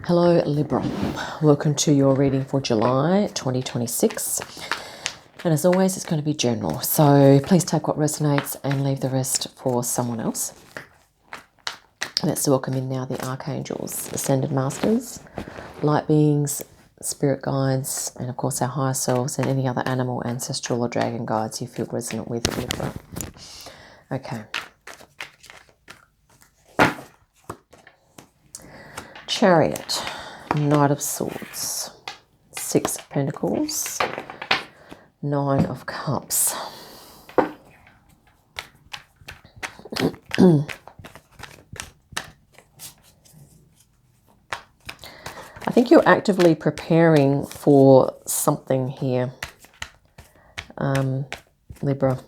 Hello Libra, welcome to your reading for July 2026, and as always it's going to be general, so please take what resonates and leave the rest for someone else. Let's welcome in now the archangels, ascended masters, light beings, spirit guides, and of course our higher selves and any other animal, ancestral or dragon guides you feel resonant with, Libra. Okay. Chariot, Knight of Swords, Six of Pentacles, Nine of Cups. I think you're actively preparing for something here, Libra.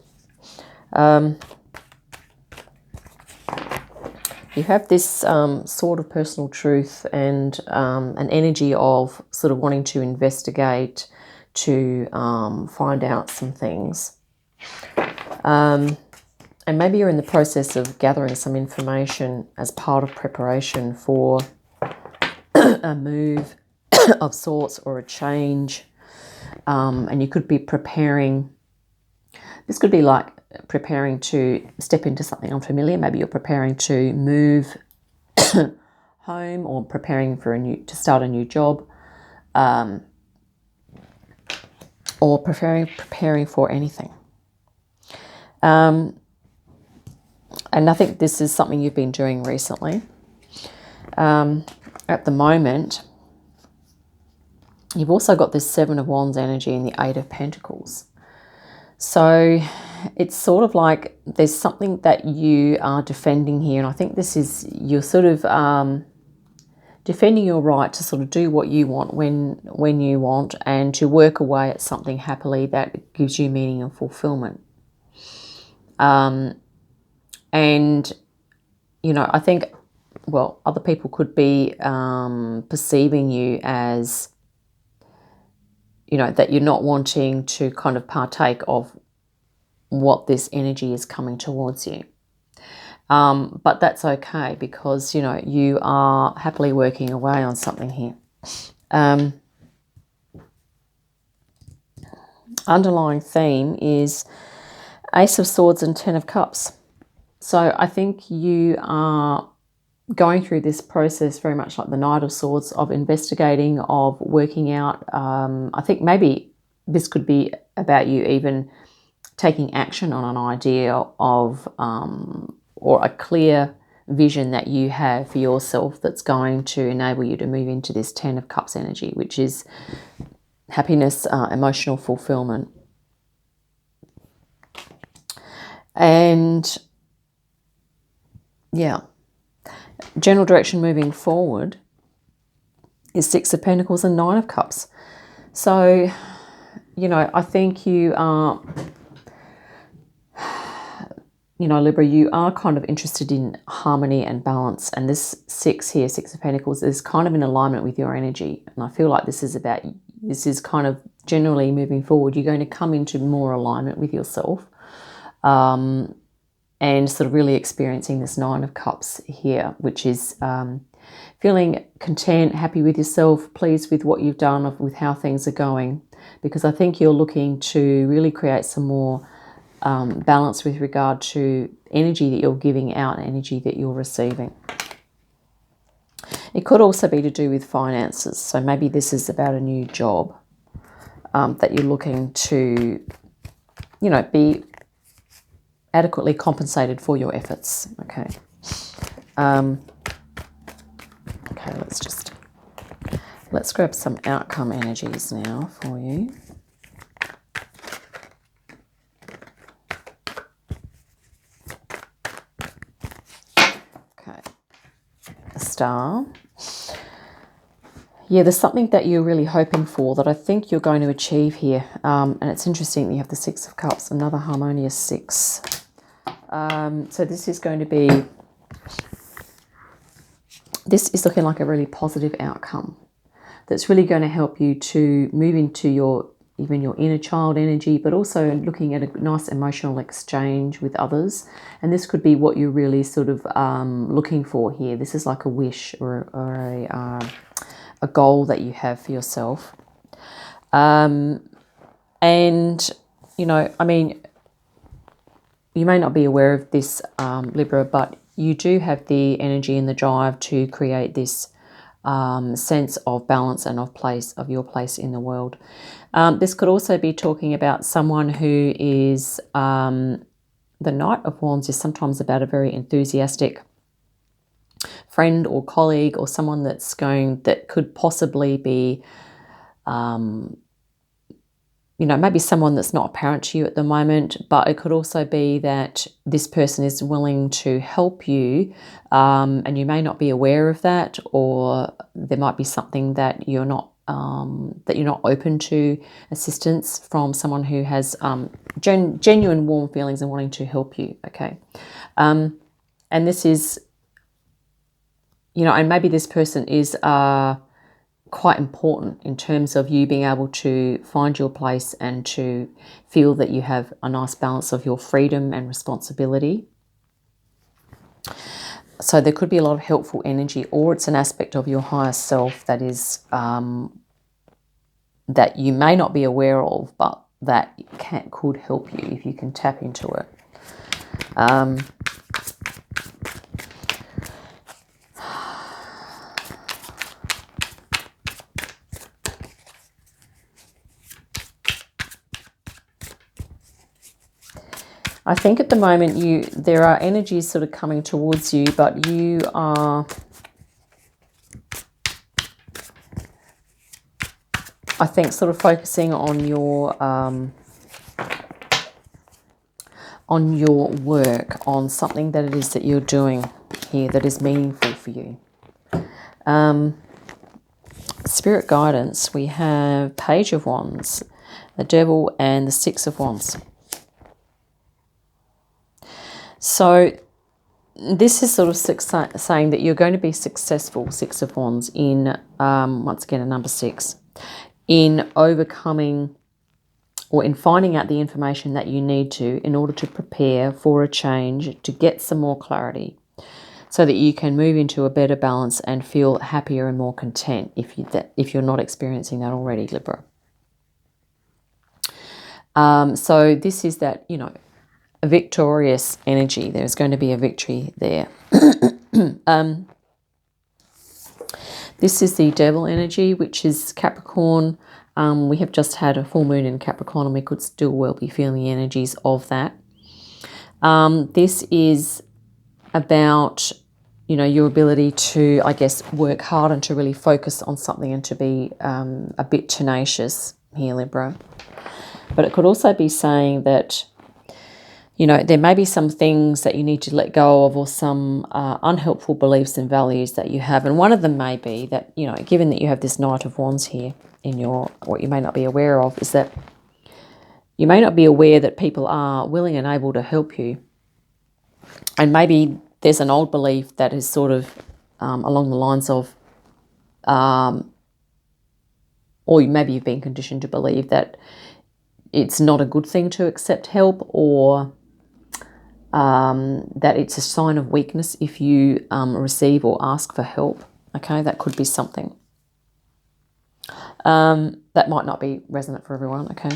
You have this sort of personal truth and an energy of sort of wanting to investigate, to find out some things. And maybe you're in the process of gathering some information as part of preparation for a move of sorts or a change. And you could be preparing, this could be like preparing to step into something unfamiliar. Maybe you're preparing to move home or preparing for to start a new job, or preparing for anything. And I think this is something you've been doing recently. At the moment, you've also got this Seven of Wands energy and the Eight of Pentacles. So it's sort of like there's something that you are defending here. And I think this is, you're sort of defending your right to sort of do what you want when you want, and to work away at something happily that gives you meaning and fulfillment. And, you know, I think, well, other people could be perceiving you as, you know, that you're not wanting to kind of partake of what this energy is coming towards you. But that's okay, because, you know, you are happily working away on something here. Underlying theme is Ace of Swords and Ten of Cups. So I think you are going through this process very much like the Knight of Swords, of investigating, of working out. I think maybe this could be about you even taking action on an idea of, or a clear vision that you have for yourself that's going to enable you to move into this Ten of Cups energy, which is happiness, emotional fulfillment. And yeah, general direction moving forward is Six of Pentacles and Nine of Cups. So, you know, I think you are, you know, Libra, you are kind of interested in harmony and balance. And this Six here, Six of Pentacles, is kind of in alignment with your energy. And I feel like this is kind of generally moving forward. You're going to come into more alignment with yourself. And sort of really experiencing this Nine of Cups here, which is feeling content, happy with yourself, pleased with what you've done, with how things are going. Because I think you're looking to really create some more balance with regard to energy that you're giving out and energy that you're receiving. It could also be to do with finances. So maybe this is about a new job that you're looking to, you know, be adequately compensated for your efforts. Okay. Okay, let's grab some outcome energies now for you. Okay. A star. Yeah, there's something that you're really hoping for that I think you're going to achieve here. And it's interesting that you have the Six of Cups, another harmonious six. So this is going to be, this is looking like a really positive outcome that's really going to help you to move into your, even your inner child energy, but also looking at a nice emotional exchange with others. And this could be what you're really sort of looking for here. This is like a wish or a goal that you have for yourself. And, you know, I mean, you may not be aware of this, Libra, but you do have the energy and the drive to create this sense of balance and of your place in the world. This could also be talking about someone who is, the Knight of Wands is sometimes about a very enthusiastic friend or colleague, or someone that could possibly be, you know, maybe someone that's not apparent to you at the moment, but it could also be that this person is willing to help you, and you may not be aware of that, or there might be something that you're not open to assistance from someone who has genuine warm feelings and wanting to help you. Okay, and this is, you know, and maybe this person is quite important in terms of you being able to find your place and to feel that you have a nice balance of your freedom and responsibility. So there could be a lot of helpful energy, or it's an aspect of your higher self that is that you may not be aware of, but that could help you if you can tap into it. I think at the moment there are energies sort of coming towards you, but you are, I think, sort of focusing on your work, on something that it is that you're doing here that is meaningful for you. Spirit guidance, we have Page of Wands, the Devil, and the Six of Wands. So this is sort of saying that you're going to be successful, Six of Wands, in, once again, a number 6, in overcoming or in finding out the information that you need to in order to prepare for a change, to get some more clarity, so that you can move into a better balance and feel happier and more content if you're not experiencing that already, Libra. So this is that, you know, a victorious energy. There's going to be a victory there. This is the Devil energy, which is Capricorn. We have just had a full moon in Capricorn, and we could still well be feeling the energies of that. This is about, you know, your ability to, I guess, work hard and to really focus on something and to be a bit tenacious here, Libra. But it could also be saying that, you know, there may be some things that you need to let go of, or some unhelpful beliefs and values that you have. And one of them may be that, you know, given that you have this Knight of Wands here in what you may not be aware of, is that you may not be aware that people are willing and able to help you. And maybe there's an old belief that is sort of along the lines of, or maybe you've been conditioned to believe that it's not a good thing to accept help, or that it's a sign of weakness if you receive or ask for help. Okay, that could be something. That might not be resonant for everyone. Okay.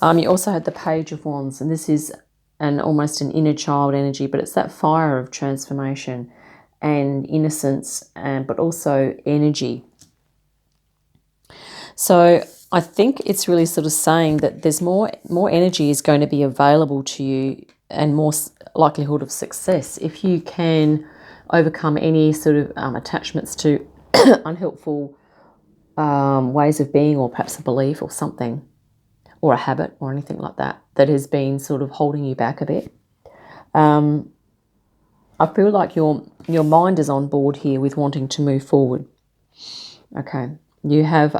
You also had the Page of Wands, and this is almost an inner child energy, but it's that fire of transformation and innocence, but also energy. So I think it's really sort of saying that there's more energy is going to be available to you, and more likelihood of success if you can overcome any sort of attachments to unhelpful ways of being, or perhaps a belief or something, or a habit or anything like that has been sort of holding you back a bit. I feel like your mind is on board here with wanting to move forward. Okay, you have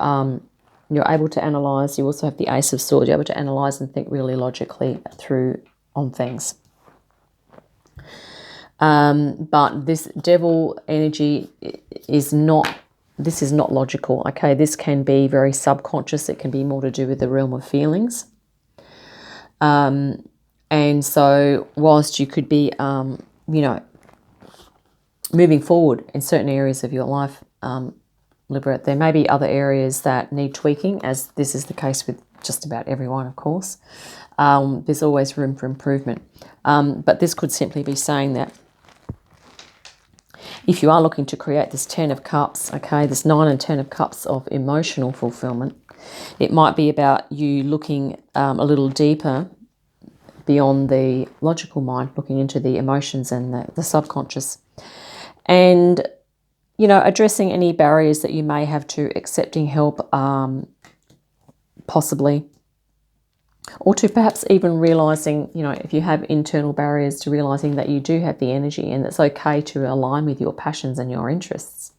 you're able to analyze. You also have the Ace of Swords. You're able to analyze and think really logically through on things. But this Devil energy is not. This is not logical. Okay, this can be very subconscious. It can be more to do with the realm of feelings. And so, whilst you could be, you know, moving forward in certain areas of your life, Libra. There may be other areas that need tweaking, as this is the case with just about everyone, of course. There's always room for improvement. But this could simply be saying that if you are looking to create this 10 of Cups, okay, this 9 and 10 of Cups of emotional fulfillment, it might be about you looking a little deeper beyond the logical mind, looking into the emotions and the subconscious. And, you know, addressing any barriers that you may have to accepting help, possibly. Or to perhaps even realising, you know, if you have internal barriers, to realising that you do have the energy and it's okay to align with your passions and your interests.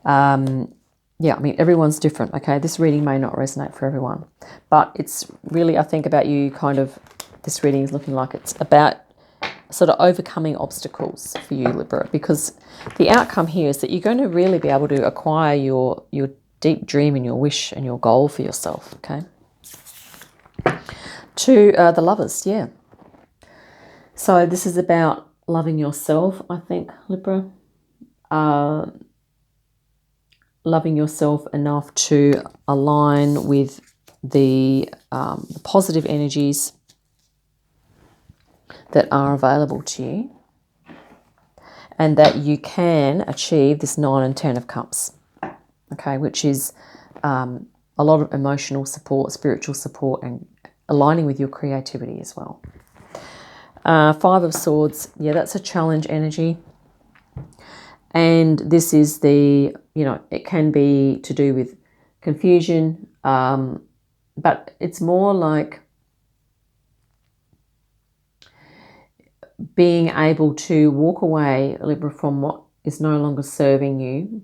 Yeah, I mean, everyone's different, okay? This reading may not resonate for everyone. But it's really, I think, about you kind of, this reading is looking like it's about sort of overcoming obstacles for you, Libra, because the outcome here is that you're going to really be able to acquire your deep dream and your wish and your goal for yourself, okay? To the Lovers, yeah. So this is about loving yourself, I think, Libra. Loving yourself enough to align with the positive energies that are available to you, and that you can achieve this 9 and 10 of Cups, okay, which is a lot of emotional support, spiritual support, and aligning with your creativity as well. 5 of Swords, yeah, that's a challenge energy. And this is the, you know, it can be to do with confusion, but it's more like being able to walk away, Libra, from what is no longer serving you,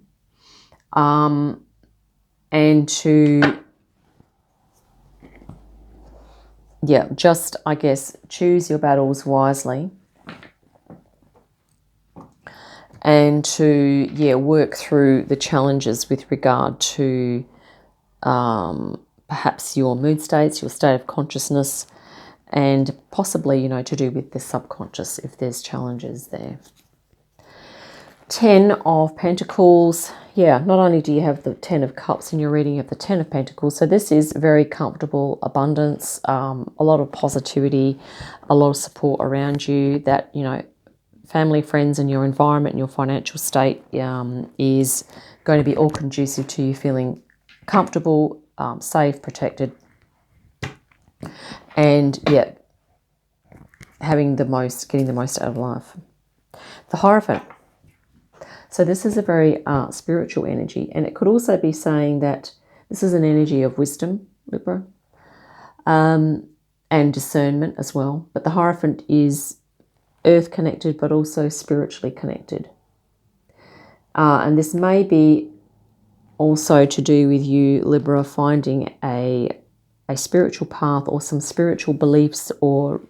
and to, yeah, just, I guess, choose your battles wisely, and to, yeah, work through the challenges with regard to perhaps your mood states, your state of consciousness, and possibly, you know, to do with the subconscious if there's challenges there. 10 of Pentacles. Yeah, not only do you have the 10 of Cups in your reading, you have the 10 of Pentacles. So this is very comfortable abundance, a lot of positivity, a lot of support around you, that, you know, family, friends, and your environment and your financial state is going to be all conducive to you feeling comfortable, safe, protected, and yeah, getting the most out of life. The Hierophant. So this is a very spiritual energy, and it could also be saying that this is an energy of wisdom, Libra, and discernment as well. But the Hierophant is earth connected, but also spiritually connected. And this may be also to do with you, Libra, finding a spiritual path or some spiritual beliefs or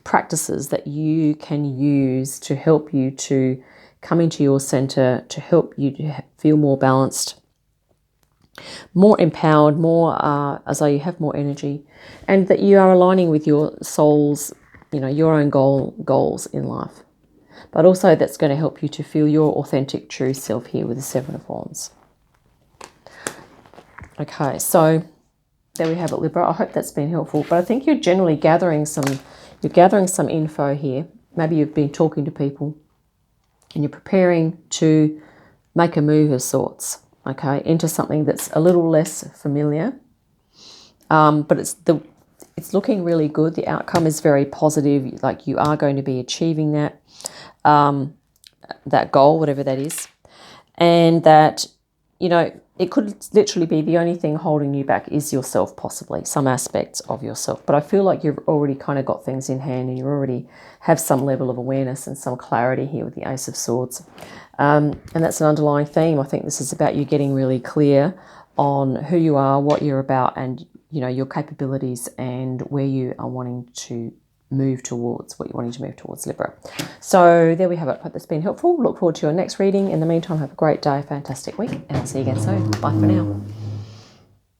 practices that you can use to help you to come into your center, to help you to feel more balanced, more empowered, more as though you have more energy, and that you are aligning with your soul's, you know, your own goals in life. But also that's going to help you to feel your authentic, true self here with the 7 of Wands. Okay, so there we have it, Libra. I hope that's been helpful. But I think you're generally gathering some info here. Maybe you've been talking to people and you're preparing to make a move of sorts, okay, into something that's a little less familiar. But it's looking really good. The outcome is very positive. Like, you are going to be achieving that goal, whatever that is. And that, you know, it could literally be the only thing holding you back is yourself, possibly some aspects of yourself. But I feel like you've already kind of got things in hand, and you already have some level of awareness and some clarity here with the Ace of Swords. And that's an underlying theme. I think this is about you getting really clear on who you are, what you're about, and, you know, your capabilities and where you are wanting to move towards, what you're wanting to move towards, Libra. So there we have it. Hope that's been helpful. Look forward to your next reading. In the meantime, have a great day, a fantastic week, and I'll see you again soon. Bye for now.